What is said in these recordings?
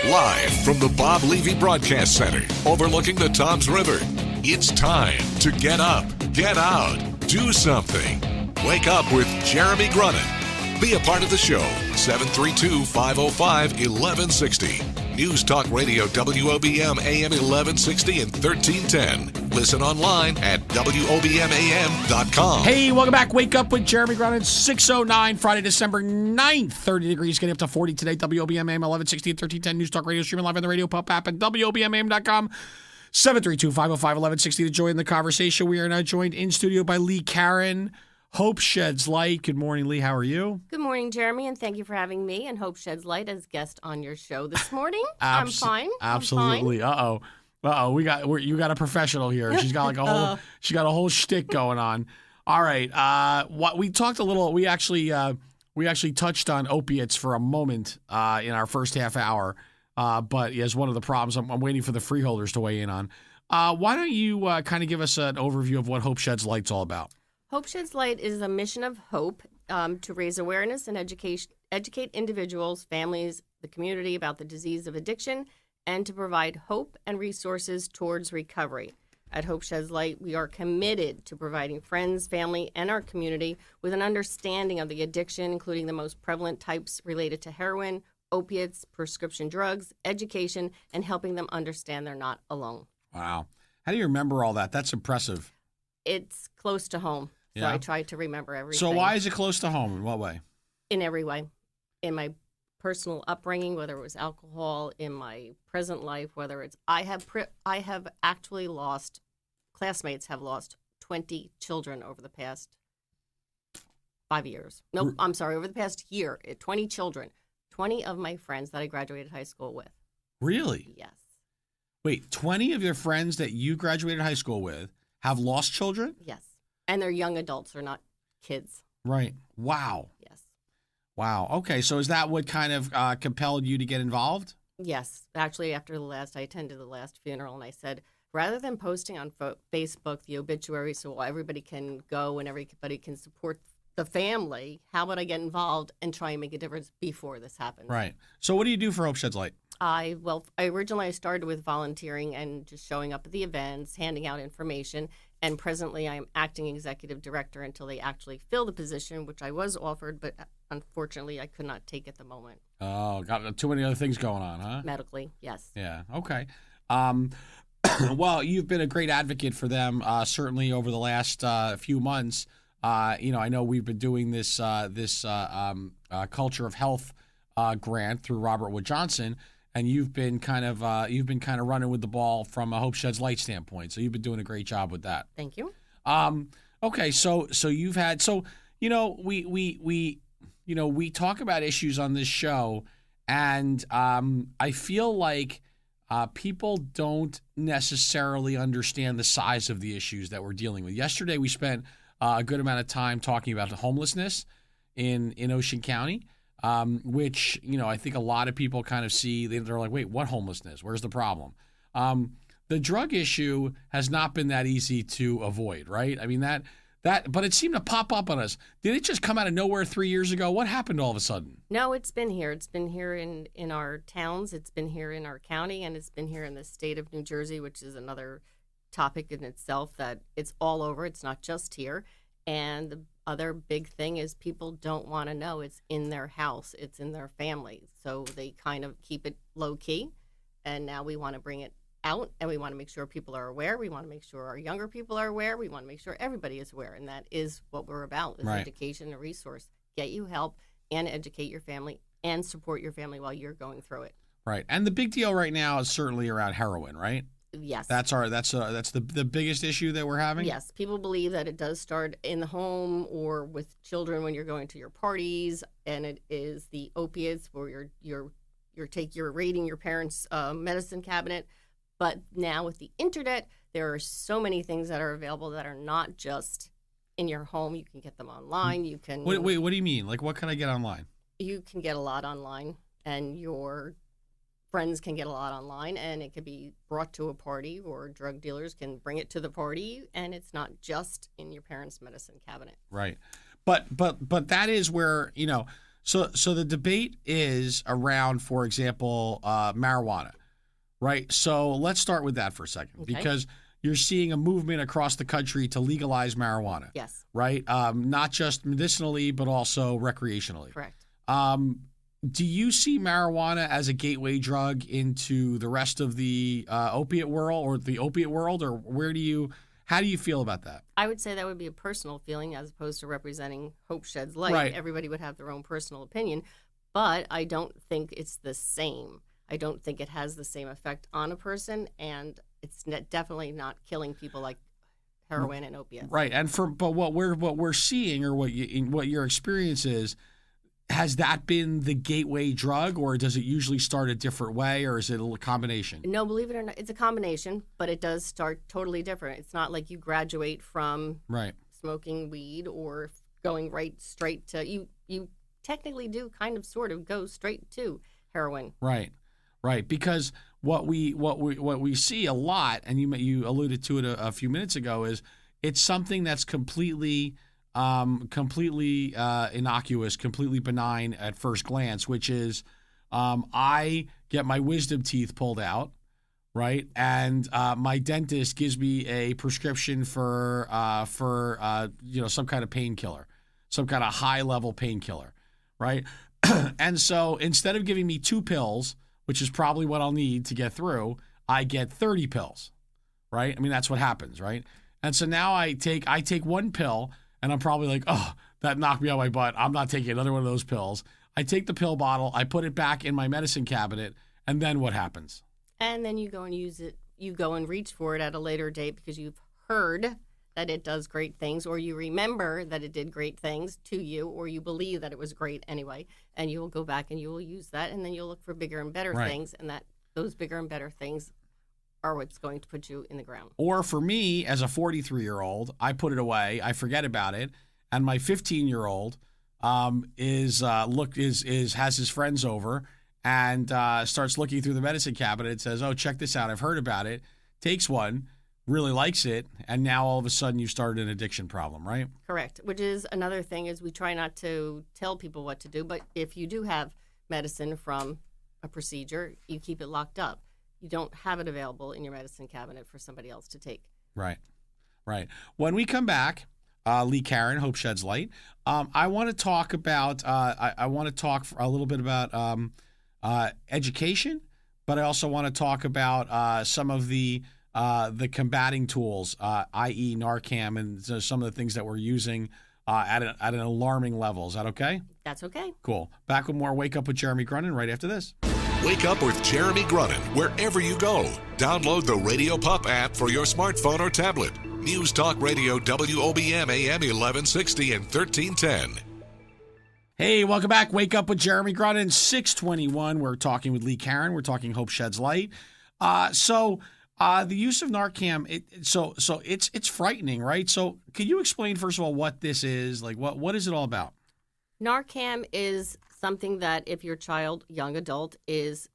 Live from the Bob Levy Broadcast Center, overlooking the Toms River, it's time to get up, get out, do something. Wake up with Jeremy Grunin. Be a part of the show, 732-505-1160. News Talk Radio WOBM AM 1160 and 1310. Listen online at WOBMAM.com. Hey, welcome back. Wake up with Jeremy Grunin, 6:09, Friday, December 9th, 30 degrees, getting up to 40 today. WOBM AM 1160 and 1310. News Talk Radio, streaming live on the Radio Pop app at WOBMAM.com. 732-505-1160 to join the conversation. We are now joined in studio by Lee Karen, Hope Sheds Light. Good morning, Lee. How are you? Good morning, Jeremy, and thank you for having me and Hope Sheds Light as guest on your show this morning. I'm fine. Absolutely. I'm fine. You got a professional here. She's got like a whole a whole shtick going on. All right. What we talked a little. We actually touched on opiates for a moment in our first half hour. But as one of the problems, I'm waiting for the freeholders to weigh in on. Why don't you kind of give us an overview of what Hope Sheds Light's all about? Hope Sheds Light is a mission of hope to raise awareness and educate individuals, families, the community about the disease of addiction, and to provide hope and resources towards recovery. At Hope Sheds Light, we are committed to providing friends, family, and our community with an understanding of the addiction, including the most prevalent types related to heroin, opiates, prescription drugs, education, and helping them understand they're not alone. Wow. How do you remember all that? That's impressive. It's close to home. So Yeah. I try to remember everything. So why is it close to home? In what way? In every way. In my personal upbringing, whether it was alcohol, in my present life, whether it's I have actually lost, classmates have lost 20 children over the past 5 years. No, I'm sorry, over the past year, 20 children. 20 of my friends that I graduated high school with. Really? Yes. Wait, 20 of your friends that you graduated high school with have lost children? Yes. And they're young adults, they're not kids. Right. Wow. Yes. Wow. Okay, so is that what kind of compelled you to get involved? Yes. Actually, I attended the last funeral, and I said, rather than posting on Facebook the obituary so everybody can go and everybody can support the family, how about I get involved and try and make a difference before this happens? Right. So what do you do for Hope Sheds Light? I originally started with volunteering and just showing up at the events, handing out information, and presently I am acting executive director until they actually fill the position, which I was offered, but unfortunately I could not take at the moment. Oh, got too many other things going on, huh? Medically, yes. Yeah. Okay. Well, you've been a great advocate for them, certainly over the last few months. I know we've been doing this culture of health grant through Robert Wood Johnson, and you've been kind of running with the ball from a Hope Sheds Light standpoint. So you've been doing a great job with that. Thank you. Okay, so you've had we talk about issues on this show, and I feel like people don't necessarily understand the size of the issues that we're dealing with. Yesterday, we spent a good amount of time talking about homelessness in Ocean County, which, I think a lot of people kind of see. They're like, wait, what homelessness? Where's the problem? The drug issue has not been that easy to avoid, right? I mean, but it seemed to pop up on us. Did it just come out of nowhere 3 years ago? What happened all of a sudden? No, it's been here. It's been here in our towns. It's been here in our county, and it's been here in the state of New Jersey, which is another topic in itself, that it's all over. It's not just here. And the other big thing is people don't want to know it's in their house. It's in their family. So they kind of keep it low key. And now we want to bring it out, and we want to make sure people are aware. We want to make sure our younger people are aware. We want to make sure everybody is aware. And that is what we're about, is Right. Education and resource. Get you help and educate your family and support your family while you're going through it. Right. And the big deal right now is certainly around heroin, right? Yes. That's the biggest issue that we're having. Yes, people believe that it does start in the home or with children when you're going to your parties, and it is the opiates where you're raiding your parents' medicine cabinet. But now with the internet, there are so many things that are available that are not just in your home. You can get them online. You can. Wait, what do you mean? Like, what can I get online? You can get a lot online, and your friends can get a lot online, and it can be brought to a party, or drug dealers can bring it to the party, and it's not just in your parents' medicine cabinet. Right. But that is where, So the debate is around, for example, marijuana, right? So let's start with that for a second, Okay. because you're seeing a movement across the country to legalize marijuana, Yes, right? Not just medicinally, but also recreationally. correct. Do you see marijuana as a gateway drug into the rest of the opiate world, or how do you feel about that? I would say that would be a personal feeling as opposed to representing Hope Sheds Light. Right. Everybody would have their own personal opinion, but I don't think it's the same. I don't think it has the same effect on a person, and it's definitely not killing people like heroin and opiates. Right, but what we're seeing, or what your experience is, has that been the gateway drug, or does it usually start a different way, or is it a combination? No, believe it or not, it's a combination, but it does start totally different. It's not like you graduate from Right. smoking weed or going right straight to you technically do kind of sort of go straight to heroin. Right, right. Because what we see a lot, and you alluded to it a few minutes ago, is it's something that's completely innocuous, completely benign at first glance, which is I get my wisdom teeth pulled out, right, and my dentist gives me a prescription for some kind of painkiller, some kind of high level painkiller, right? And so instead of giving me 2 pills, which is probably what I'll need to get through, I get 30 pills, right? I mean, that's what happens, right? And so now I take 1 pill, and I'm probably like, oh, that knocked me out my butt. I'm not taking another one of those pills. I take the pill bottle, I put it back in my medicine cabinet, and then what happens? And then you go and use it. You go and reach for it at a later date because you've heard that it does great things, or you remember that it did great things to you, or you believe that it was great anyway, and you will go back and you will use that, and then you'll look for bigger and better Right. things, and that those bigger and better things are what's going to put you in the ground. Or for me, as a 43-year-old, I put it away, I forget about it, and my 15-year-old has his friends over and starts looking through the medicine cabinet and says, "Oh, check this out! I've heard about it." Takes one, really likes it, and now all of a sudden you've started an addiction problem, right? Correct. Which is another thing is we try not to tell people what to do, but if you do have medicine from a procedure, you keep it locked up. You don't have it available in your medicine cabinet for somebody else to take. Right, right. When we come back, Lee Karen, Hope Sheds Light. I want to talk about. I want to talk a little bit about education, but I also want to talk about some of the combating tools, i.e., Narcan, and some of the things that we're using at an alarming level. Is that okay? That's okay. Cool. Back with more Wake Up with Jeremy Grunin right after this. Wake up with Jeremy Grunin wherever you go. Download the Radio Pup app for your smartphone or tablet. News Talk Radio WOBM AM 1160 and 1310. Hey, welcome back. Wake Up with Jeremy Grunin, 621. We're talking with Lee Karen. We're talking Hope Sheds Light. So the use of Narcan, it's frightening, right? So can you explain, first of all, what this is? Like, what is it all about? Narcan is something that if your child, young adult, has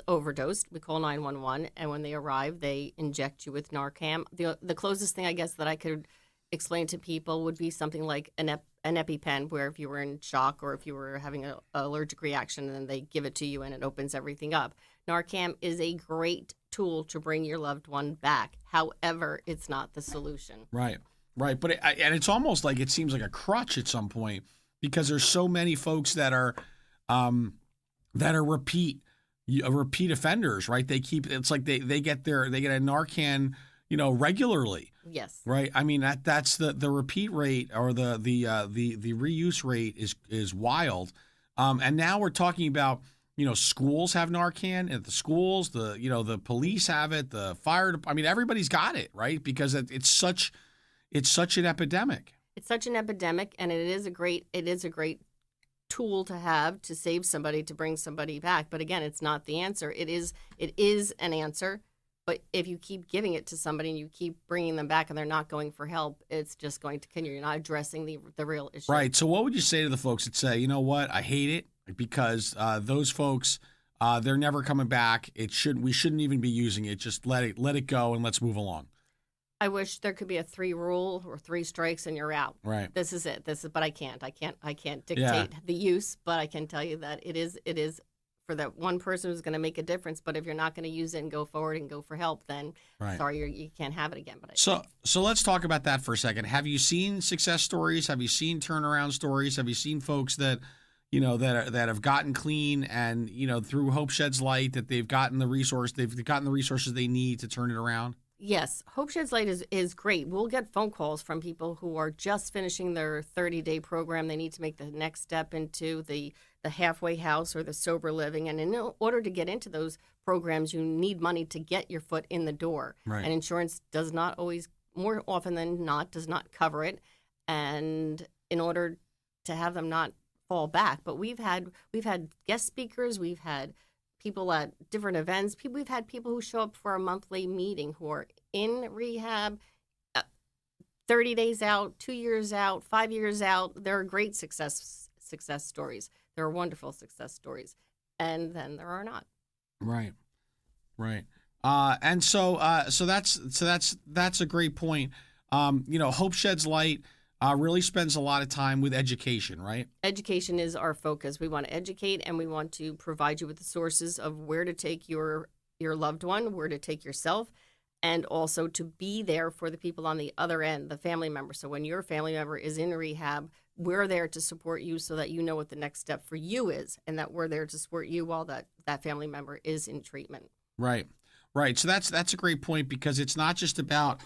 overdosed, we call 911, and when they arrive, they inject you with Narcan. The closest thing, I guess, that I could explain to people would be something like an EpiPen, where if you were in shock or if you were having an allergic reaction, then they give it to you and it opens everything up. Narcan is a great tool to bring your loved one back. However, it's not the solution. Right. But it's almost like it seems like a crutch at some point, because there's so many folks that are repeat offenders, right? It's like they get a Narcan, regularly. Yes. Right. I mean that's the repeat rate, or the reuse rate is wild. And now we're talking about, schools have Narcan at the schools, the police have it, the fire. I mean, everybody's got it, right? Because it's such an epidemic. It's such an epidemic, and it is a great tool to have to save somebody, to bring somebody back. But again, it's not the answer. It is an answer, but if you keep giving it to somebody and you keep bringing them back and they're not going for help, it's just going to continue. You're not addressing the real issue. Right. So what would you say to the folks that say, you know what, I hate it, because those folks, they're never coming back. We shouldn't even be using it. Just let it go and let's move along. I wish there could be a 3 rule or 3 strikes and you're out. Right. This is it. But I can't. I can't dictate Yeah. the use, but I can tell you that it is for that one person who's going to make a difference. But if you're not going to use it and go forward and go for help, then Right. sorry, you can't have it again. But So let's talk about that for a second. Have you seen success stories? Have you seen turnaround stories? Have you seen folks that that have gotten clean and through Hope Sheds Light that they've gotten the resources they need to turn it around? Yes, Hope Sheds Light is great. We'll get phone calls from people who are just finishing their 30-day program. They need to make the next step into the halfway house or the sober living. And in order to get into those programs, you need money to get your foot in the door. Right. And insurance does not always, more often than not, does not cover it. And in order to have them not fall back, but we've had guest speakers, we've had people at different events. We've had people who show up for a monthly meeting who are in rehab, 30 days out, 2 years out, 5 years out. There are great success stories. There are wonderful success stories, and then there are not. Right. And so that's a great point. Hope Sheds Light really spends a lot of time with education, right? Education is our focus. We want to educate, and we want to provide you with the sources of where to take your loved one, where to take yourself, and also to be there for the people on the other end, the family member. So when your family member is in rehab, we're there to support you so that you know what the next step for you is, and that we're there to support you while that family member is in treatment. Right. So that's a great point, because it's not just about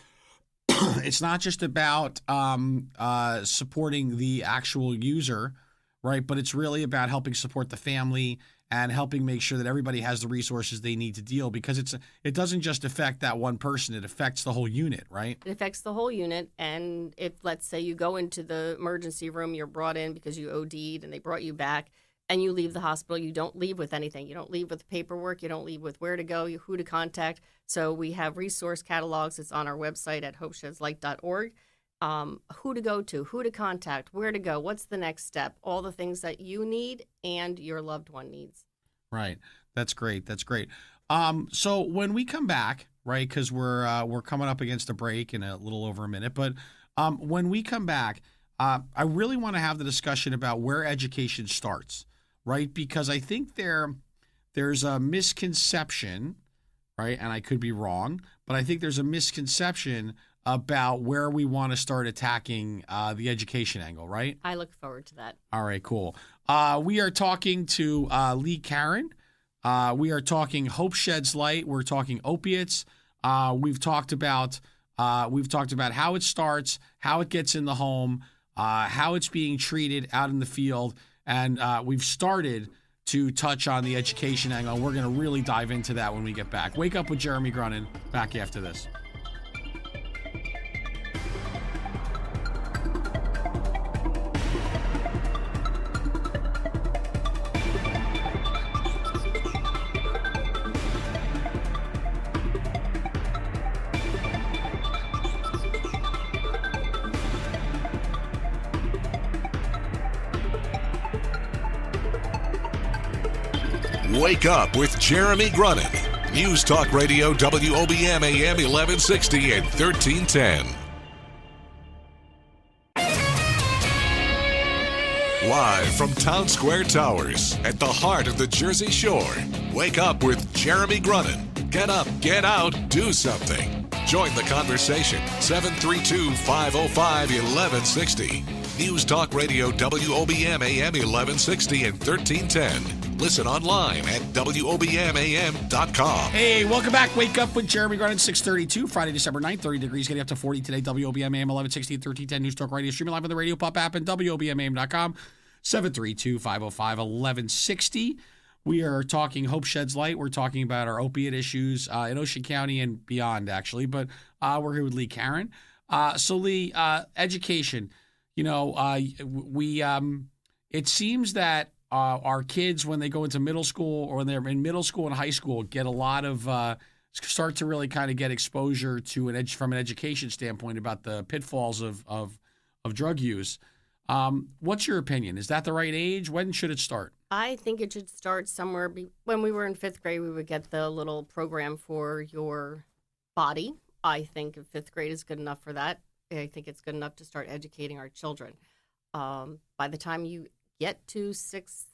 supporting the actual user, right? But it's really about helping support the family and helping make sure that everybody has the resources they need to deal, because it doesn't just affect that one person, it affects the whole unit, right? It affects the whole unit. And if, let's say, you go into the emergency room, you're brought in because you OD'd and they brought you back, and you leave the hospital, you don't leave with anything. You don't leave with paperwork. You don't leave with where to go, who to contact. So we have resource catalogs. It's on our website at hopeshedslight.org. Who to go to, who to contact, where to go, what's the next step, all the things that you need and your loved one needs. Right. That's great. So when we come back, right, because we're coming up against a break in a little over a minute, but when we come back, I really want to have the discussion about where education starts, right? Because I think there's a misconception, right, and I could be wrong, but I think there's a misconception about where we want to start attacking the education angle, right? I look forward to that. All right, cool. We are talking to Lee Karen. We are talking Hope Sheds Light. We're talking opiates. We've talked about how it starts, how it gets in the home, how it's being treated out in the field, and we've started to touch on the education angle. We're going to really dive into that when we get back. Wake Up with Jeremy Grunin, back after this. Wake Up with Jeremy Grunin. News Talk Radio WOBM AM 1160 and 1310. Live from Town Square Towers at the heart of the Jersey Shore. Wake Up with Jeremy Grunin. Get up, get out, do something. Join the conversation. 732-505-1160. News Talk Radio WOBM AM 1160 and 1310. Listen online at WOBMAM.com. Hey, welcome back. Wake Up with Jeremy Grunin, 632, Friday, December 9th, 30 degrees, getting up to 40 today. WOBM AM 1160 and 1310 News Talk Radio. Streaming live on the Radio Pop app and WOBMAM.com. 732-505-1160. We are talking Hope Sheds Light. We're talking about our opiate issues in Ocean County and beyond, actually. But we're here with Lee Karen. So, Lee, education. It seems that our kids, when they go into middle school or when they're in middle school and high school, get a lot of start to really kind of get exposure to from an education standpoint about the pitfalls of drug use. What's your opinion? Is that the right age? When should it start? I think it should start somewhere when we were in 5th grade. We would get the little program for your body, I think fifth grade is good enough for that. I think it's good enough to start educating our children. By the time you get to sixth,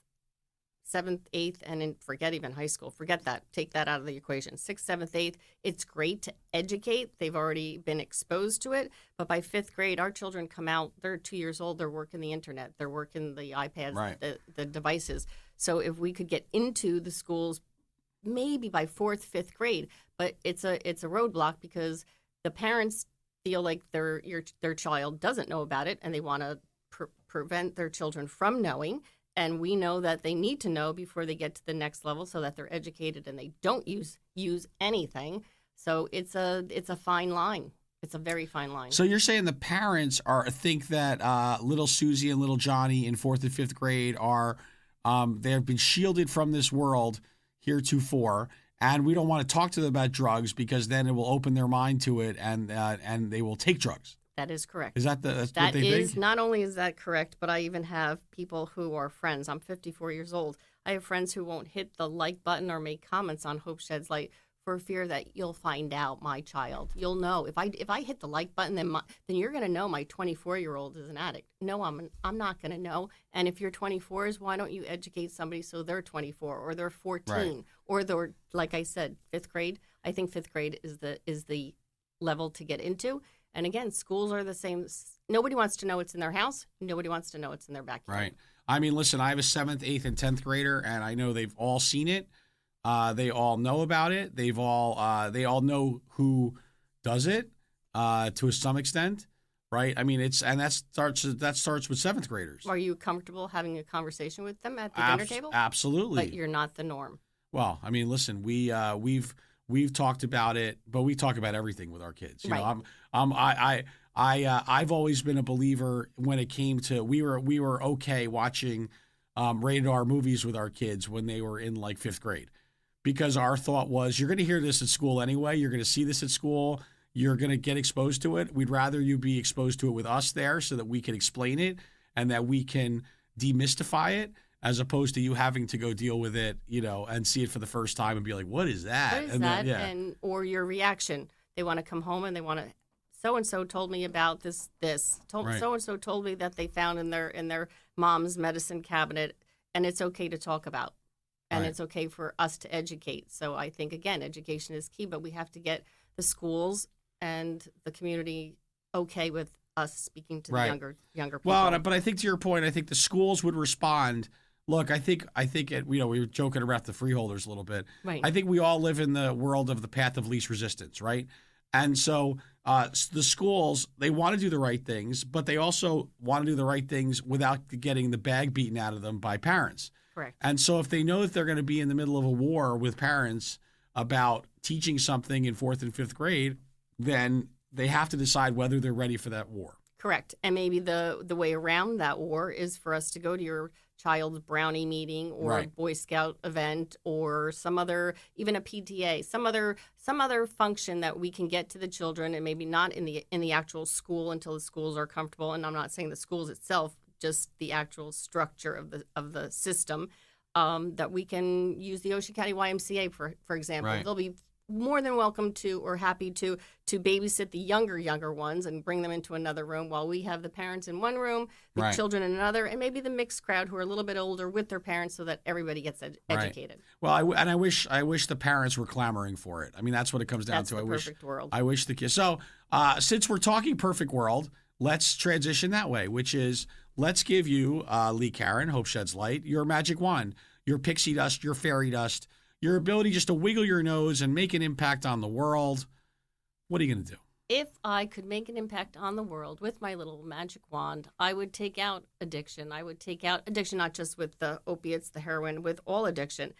seventh, eighth, and then forget even high school. Forget that. Take that out of the equation. Sixth, seventh, eighth, it's great to educate. They've already been exposed to it. But by fifth grade, our children come out, they're 2 years old, they're working the internet, they're working the iPads, Right. the devices. So if we could get into the schools maybe by fourth, fifth grade, but it's a roadblock because the parents feel like their child doesn't know about it and they want to prevent their children from knowing. And we know that they need to know before they get to the next level so that they're educated and they don't use anything. So it's a fine line. It's a very fine line. So you're saying the parents think that little Susie and little Johnny in fourth and fifth grade are they have been shielded from this world heretofore, and we don't want to talk to them about drugs because then it will open their mind to it, and they will take drugs. That is correct. Is that that's that what they is think? Not only is that correct, but I even have people who are friends. I'm 54 years old. I have friends who won't hit the like button or make comments on Hope Sheds Light for fear that you'll find out my child. You'll know if I hit the like button, then you're going to know my 24-year-old is an addict. No, I'm not going to know. And if you're 24, why don't you educate somebody so they're 24 or they're 14 Right. or they're, like I said, fifth grade. I think fifth grade is the level to get into. And again, schools are the same. Nobody wants to know it's in their house. Nobody wants to know it's in their backyard. Right. I mean, listen, I have a 7th, 8th, and 10th grader, and I know they've all seen it. They all know about it. They all know who does it to some extent, right? I mean, that starts with 7th graders. Are you comfortable having a conversation with them at the dinner table? Absolutely. But you're not the norm. Well, I mean, listen, we've talked about it, but we talk about everything with our kids. You know, I've always been a believer when it came to we were okay watching rated R movies with our kids when they were in like 5th grade, because our thought was you're going to hear this at school anyway. You're going to see this at school. You're going to get exposed to it. We'd rather you be exposed to it with us there so that we can explain it and that we can demystify it, as opposed to you having to go deal with it, you know, and see it for the first time and be like, what is that? What is that? And or your reaction. They want to come home and they want to, so-and-so told me about this. Right. So-and-so told me that they found in their mom's medicine cabinet, and it's okay to talk about. And Right. it's okay for us to educate. So I think, again, education is key, but we have to get the schools and the community okay with us speaking to Right. the younger people. Well, but I think to your point, I think the schools would we were joking about the freeholders a little bit. Right. I think we all live in the world of the path of least resistance, right? And so the schools, they want to do the right things, but they also want to do the right things without getting the bag beaten out of them by parents. Correct. And so if they know that they're going to be in the middle of a war with parents about teaching something in 4th and 5th grade, then they have to decide whether they're ready for that war. Correct. And maybe the way around that war is for us to go to your child's brownie meeting or a Right. Boy Scout event or some other, even a PTA, some other function that we can get to the children, and maybe not in the actual school until the schools are comfortable. And I'm not saying the schools itself, just the actual structure of the system, that we can use the Ocean County YMCA for example. Right. They'll be more than welcome to or happy to babysit the younger ones and bring them into another room while we have the parents in one room, the Right. children in another, and maybe the mixed crowd who are a little bit older with their parents, so that everybody gets educated. Well, I wish the parents were clamoring for it. I mean, that's what it comes down That's to. the perfect world. I wish the kids. So, since we're talking perfect world, let's transition that way, which is let's give you, Lee Karen, Hope Sheds Light, your magic wand, your pixie dust, your fairy dust, your ability just to wiggle your nose and make an impact on the world. What are you going to do? If I could make an impact on the world with my little magic wand, I would take out addiction. I would take out addiction, not just with the opiates, the heroin, with all addiction,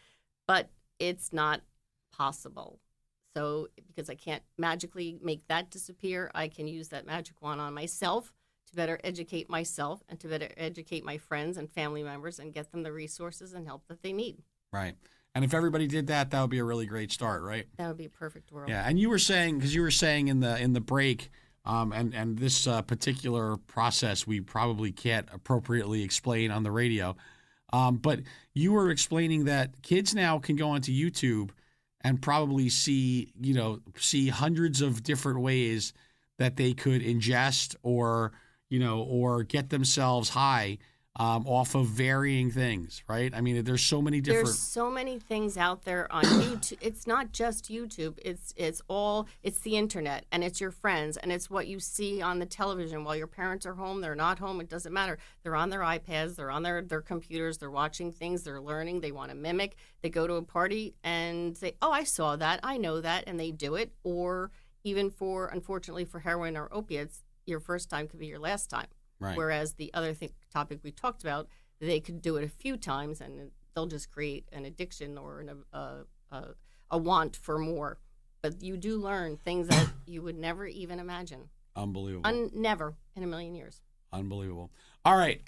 but it's not possible. So because I can't magically make that disappear, I can use that magic wand on myself to better educate myself and to better educate my friends and family members and get them the resources and help that they need. Right. And if everybody did that, that would be a really great start, right? That would be a perfect world. Yeah. And you were saying in the break, and this particular process we probably can't appropriately explain on the radio, but you were explaining that kids now can go onto YouTube and probably see hundreds of different ways that they could ingest or get themselves high off of varying things, right? I mean, there's so many different. There's so many things out there on YouTube. It's not just YouTube. It's the internet, and it's your friends, and it's what you see on the television while your parents are home. They're not home. It doesn't matter. They're on their iPads. They're on their computers. They're watching things. They're learning. They want to mimic. They go to a party and say, "Oh, I saw that. I know that," and they do it. Or even unfortunately, for heroin or opiates, your first time could be your last time. Right. Whereas the other topic we talked about, they could do it a few times and they'll just create an addiction or a want for more. But you do learn things that you would never even imagine. Unbelievable. Never in a million years. Unbelievable. All right,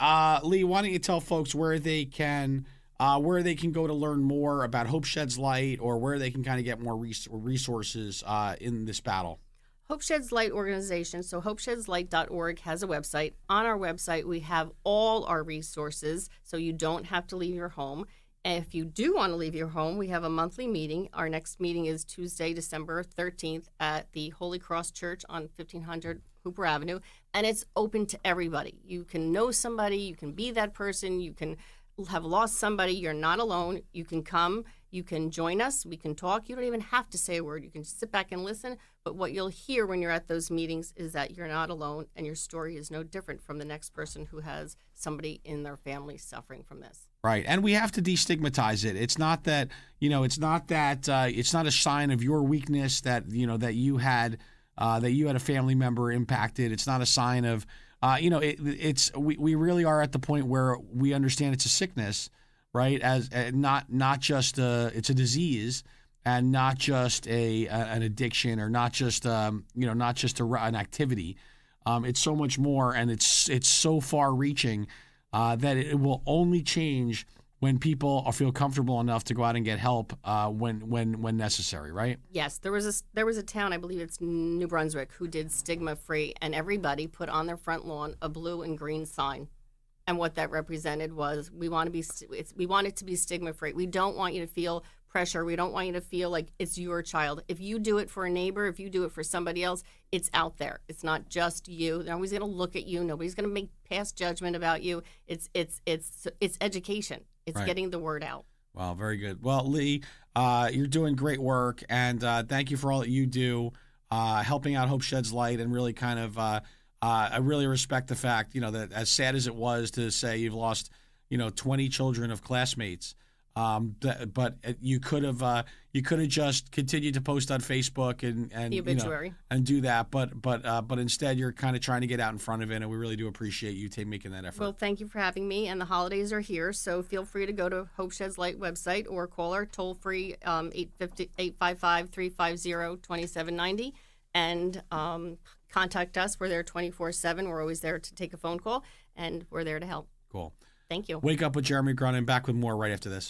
Lee, why don't you tell folks where they can go to learn more about Hope Sheds Light, or where they can kind of get more resources in this battle? Hope Sheds Light organization, so hopeshedslight.org has a website. On our website, we have all our resources, so you don't have to leave your home. And if you do want to leave your home, we have a monthly meeting. Our next meeting is Tuesday, December 13th at the Holy Cross Church on 1500 Hooper Avenue, and it's open to everybody. You can know somebody, you can be that person, you can have lost somebody, you're not alone. You can come, you can join us, we can talk. You don't even have to say a word. You can just sit back and listen. But what you'll hear when you're at those meetings is that you're not alone, and your story is no different from the next person who has somebody in their family suffering from this. Right, and we have to destigmatize it. It's not that it's not a sign of your weakness that you had a family member impacted. It's not a sign of we really are at the point where we understand it's a sickness, right? As not just it's a disease, and not just an addiction, or not just an activity. It's so much more, and it's so far-reaching that it will only change when people feel comfortable enough to go out and get help when necessary, right? Yes, there was a town, I believe it's New Brunswick, who did stigma-free, and everybody put on their front lawn a blue and green sign. And what that represented was we want it to be stigma-free. We don't want you to feel pressure. We don't want you to feel like it's your child. If you do it for a neighbor, if you do it for somebody else, it's out there. It's not just you. Nobody's going to look at you. Nobody's going to pass judgment about you. It's education. It's right. Getting the word out. Wow, very good. Well, Lee, you're doing great work, and thank you for all that you do, helping out Hope Sheds Light, and really kind of I really respect the fact, that as sad as it was to say you've lost, 20 children of classmates, but you could have just continued to post on Facebook and the obituary and do that, but instead you're kind of trying to get out in front of it, and we really do appreciate you making that effort. Well, thank you for having me, and the holidays are here, so feel free to go to Hope Sheds Light website or call our toll-free 855-350-2790 and contact us. We're there 24/7. We're always there to take a phone call, and we're there to help. Cool. Thank you. Wake Up with Jeremy Grunin, back with more right after this.